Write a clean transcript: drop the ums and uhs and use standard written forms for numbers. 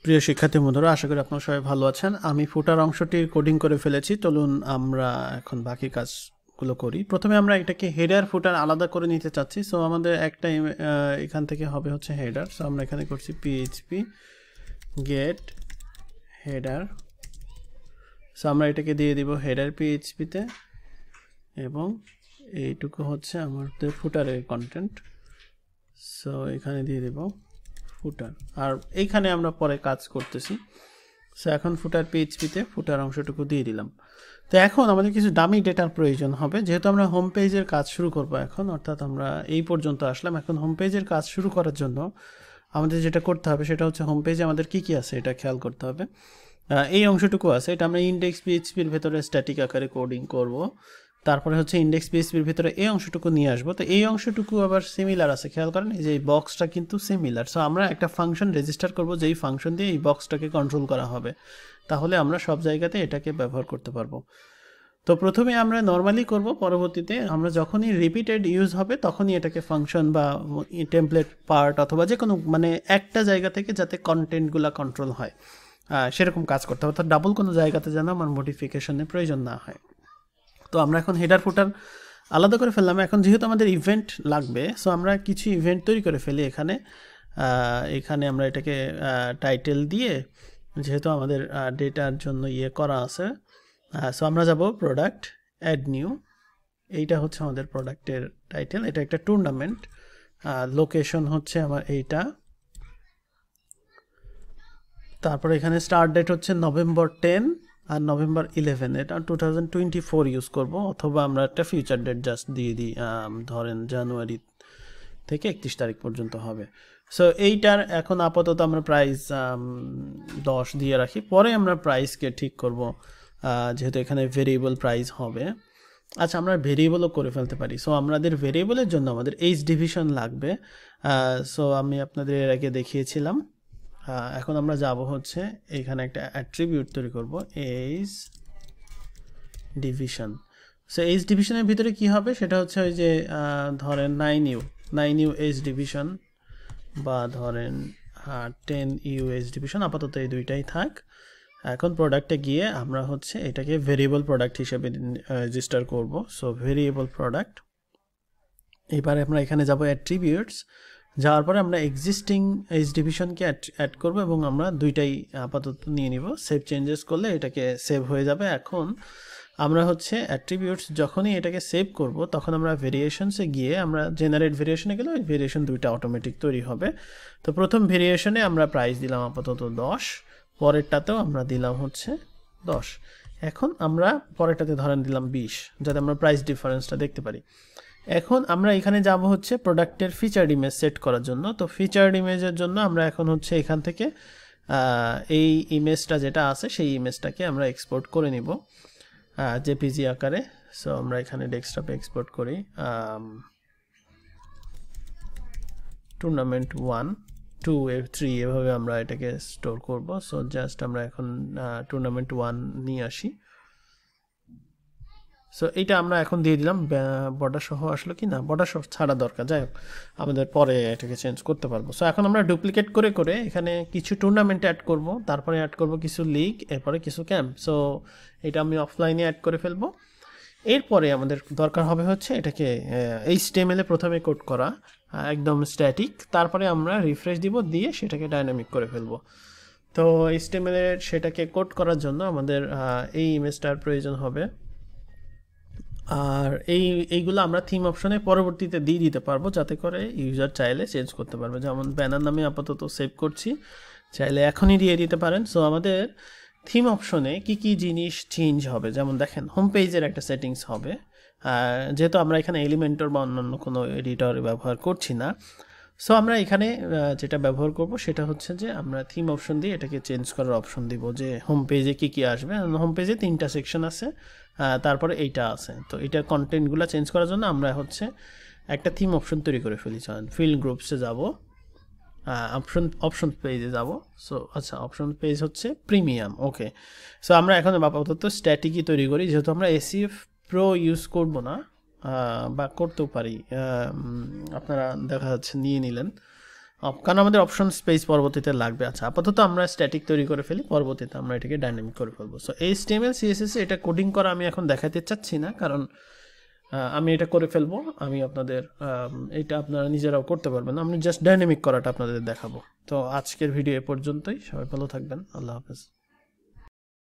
প্রিয় শিক্ষার্থী বন্ধুরা, আশা করি আপনারা সবাই ভালো আছেন। আমি ফুটার অংশটির কোডিং করে ফেলেছি। চলুন আমরা এখন বাকি কাজগুলো করি। প্রথমে আমরা এটাকে হেডার ফুটার আলাদা করে নিতে চাচ্ছি। সো আমাদের একটা এখান থেকে হবে হচ্ছে হেডার। সো আমরা এখানে করছি পিএইচপি গেট হেডার। সো আমরা এটাকে দিয়ে দিব হেডার পিএইচপিতে, এবং এইটুকু হচ্ছে আমাদের ফুটারের কন্টেন্ট। সো এখানে দিয়ে দেব ফুটার, আর এইখানে আমরা পরে কাজ করতেছি। সো এখন ফুটার পিএইচপিতে ফুটার অংশটুকু দিয়ে দিলাম। তো এখন আমাদের কিছু ডামি ডেটার প্রয়োজন হবে, যেহেতু আমরা হোম পেজের কাজ শুরু করব এখন, অর্থাৎ আমরা এই পর্যন্ত আসলাম। এখন হোম পেজের কাজ শুরু করার জন্য আমাদের যেটা করতে হবে সেটা হচ্ছে হোম পেজে আমাদের কী কী আছে এটা খেয়াল করতে হবে। এই অংশটুকু আছে, এটা আমরা ইন্ডেক্স পিএইচপির ভেতরে স্ট্যাটিক আকারে কোডিং করব। তারপরে হচ্ছে ইন্ডেক্স পিএইচপির ভিতরে এই অংশটুকু নিয়ে আসবো। তো এই অংশটুকু আবার সিমিলার আছে, খেয়াল করেন এই যে এই বক্সটা কিন্তু সিমিলার। সো আমরা একটা ফাংশন রেজিস্টার করব, যেই ফাংশন দিয়ে এই বক্সটাকে কন্ট্রোল করা হবে, তাহলে আমরা সব জায়গাতে এটাকে ব্যবহার করতে পারবো। তো প্রথমে আমরা নর্মালি করব, পরবর্তীতে আমরা যখনই রিপিটেড ইউজ হবে তখনই এটাকে ফাংশন বা টেমপ্লেট পার্ট অথবা যে কোনো মানে একটা জায়গা থেকে যাতে কন্টেন্টগুলো কন্ট্রোল হয় সেরকম কাজ করতে হবে, অর্থাৎ ডাবল কোনো জায়গাতে যেন আমার মডিফিকেশনের প্রয়োজন না হয়। তো আমরা এখন হেডার ফুটার আলাদা করে ফেললাম। এখন যেহেতু আমাদের ইভেন্ট লাগবে, সো আমরা কিছু ইভেন্ট তৈরি করে ফেলি এখানে। এখানে আমরা এটাকে টাইটেল দিয়ে, যেহেতু আমাদের ডেটার জন্য করা আছে, সো আমরা যাব প্রোডাক্ট অ্যাড নিউ। এইটা হচ্ছে আমাদের প্রোডাক্টের টাইটেল। এটা একটা টুর্নামেন্ট, লোকেশন হচ্ছে আমার এইটা। তারপরে এখানে স্টার্ট ডেট হচ্ছে November 10 আর November 11, এটা 2024 ইউজ করব, অথবা আমরা একটা ফিউচার ডেট জাস্ট দিয়ে দিই, ধরেন জানুয়ারি থেকে 31 তারিখ পর্যন্ত হবে। সো এইটার এখন আপাতত আমরা প্রাইস 10 দিয়ে রাখি, পরে আমরা প্রাইসকে ঠিক করব, যেহেতু এখানে ভেরিয়েবল প্রাইস হবে। আচ্ছা, আমরা ভেরিয়েবলও করে ফেলতে পারি। সো আমাদের ভেরিয়েবলের জন্য আমাদের এইচ ডিভিশন লাগবে। সো আমি আপনাদের এর আগে দেখিয়েছিলাম। এখন আমরা যাব হচ্ছে এখানে একটা অ্যাট্রিবিউট তৈরি করব, এইচ ডিভিশন। সো এইচ ডিভিশনের ভিতরে কি হবে সেটা হচ্ছে ওই যে ধরেন 9U এইচ ডিভিশন, বা ধরেন 10U এইচ ডিভিশন, আপাতত এই দুইটাই থাক। এখন প্রোডাক্টে গিয়ে আমরা হচ্ছে এটাকে ভেরিয়েবল প্রোডাক্ট হিসেবে রেজিস্টার করব। So variable product. এবারে আমরা এখানে যাব অ্যাট্রিবিউটস, যাওয়ার পরে আমরা এক্সিস্টিং এইচ ডিভিশনকে অ্যাড করব, এবং আমরা দুইটাই আপাতত নিয়ে নিব। সেভ চেঞ্জেস করলে এটাকে সেভ হয়ে যাবে। এখন আমরা হচ্ছে অ্যাট্রিবিউটস যখনই এটাকে সেভ করব, তখন আমরা ভেরিয়েশনসে গিয়ে আমরা জেনারেট ভেরিয়েশনে গেলে ওই ভেরিয়েশন দুইটা অটোমেটিক তৈরি হবে। তো প্রথম ভেরিয়েশনে আমরা প্রাইস দিলাম আপাতত 10, পরেরটাতেও আমরা দিলাম হচ্ছে 10। এখন আমরা পরেরটাতে ধরেন দিলাম 20, যাতে আমরা প্রাইস ডিফারেন্সটা দেখতে পারি। এখন আমরা এখানে যাব হচ্ছে প্রোডাক্টের ফিচার্ড ইমেজ সেট করার জন্য। তো ফিচার্ড ইমেজের জন্য আমরা এখন হচ্ছে এখান থেকে এই ইমেজটা যেটা আছে সেই ইমেজটাকে আমরা এক্সপোর্ট করে নিব জেপিজি আকারে। সো আমরা এখানে ডেস্কটপে এক্সপোর্ট করি টুর্নামেন্ট 1, 2, 3 এভাবে আমরা এটাকে স্টোর করব। সো জাস্ট আমরা এখন টুর্নামেন্ট 1 নিয়ে আসি। সো এইটা আমরা এখন দিয়ে দিলাম। বর্ডার সহ আসলো কি না, বর্ডার সহ ছাড়া দরকার, যাই হোক আমাদের পরে এটাকে চেঞ্জ করতে পারবো। সো এখন আমরা ডুপ্লিকেট করে করে এখানে কিছু টুর্নামেন্ট অ্যাড করব, তারপরে অ্যাড করব কিছু লিগ, এরপরে কিছু ক্যাম্প। সো এটা আমি অফলাইনে অ্যাড করে ফেলবো। এরপরে আমাদের দরকার হবে হচ্ছে এটাকে HTML এ প্রথমে কোড করা, একদম স্ট্যাটিক, তারপরে আমরা রিফ্রেশ দিব, দিয়ে সেটাকে ডাইনামিক করে ফেলবো। তো HTML এর সেটাকে কোড করার জন্য আমাদের এই ইমেজটার প্রয়োজন হবে, আর এইগুলো আমরা থিম অপশনে পরবর্তীতে দিয়ে দিতে পারবো, যাতে করে ইউজার চাইলে চেঞ্জ করতে পারবে। যেমন ব্যানার নামে আপাতত সেভ করছি, চাইলে এখনই দিয়ে দিতে পারেন। সো আমাদের থিম অপশনে কি কি জিনিস চেঞ্জ হবে, যেমন দেখেন হোম পেজের একটা সেটিংস হবে, যেহেতু আমরা এখানে এলিমেন্টর বা অন্যান্য কোনো এডিটর ব্যবহার করছি না। সো আমরা এখানে যেটা ব্যবহার করব সেটা হচ্ছে যে আমরা থিম অপশন দিয়ে এটাকে চেঞ্জ করার অপশন দিব, যে হোম পেজে কী কী আসবে। হোম পেজে 3টা সেকশন আছে, তারপরে এইটা আছে। তো এটার কন্টেন্টগুলো চেঞ্জ করার জন্য আমরা হচ্ছে একটা থিম অপশন তৈরি করে ফেলি। চলেন ফিল্ড গ্রুপসে যাব, অপশন পেজে যাব। সো আচ্ছা, অপশন পেজ হচ্ছে প্রিমিয়াম, ওকে। সো আমরা এখন আপাতত স্ট্যাটিকই তৈরি করি, যেহেতু আমরা ACF Pro ইউজ করব না, বা করতেও পারি, আপনারা দেখা যাচ্ছে নিয়ে নিলেন। কারণ আমাদের অপশন স্পেস পরবর্তীতে লাগবে। আচ্ছা, আপাতত আমরা স্ট্যাটিক তৈরি করে ফেলি, পরবর্তীতে আমরা এটাকে ডাইনামিক করে ফেলবো। সো HTML CSS এটা কোডিং করা আমি এখন দেখাতে চাচ্ছি না, কারণ আমি এটা করে ফেলবো। আমি আপনাদের এটা আপনারা নিজেরাও করতে পারবেন, আমি জাস্ট ডাইনামিক করাটা আপনাদের দেখাবো। তো আজকের ভিডিও এ পর্যন্তই, সবাই ভালো থাকবেন, আল্লাহ হাফেজ।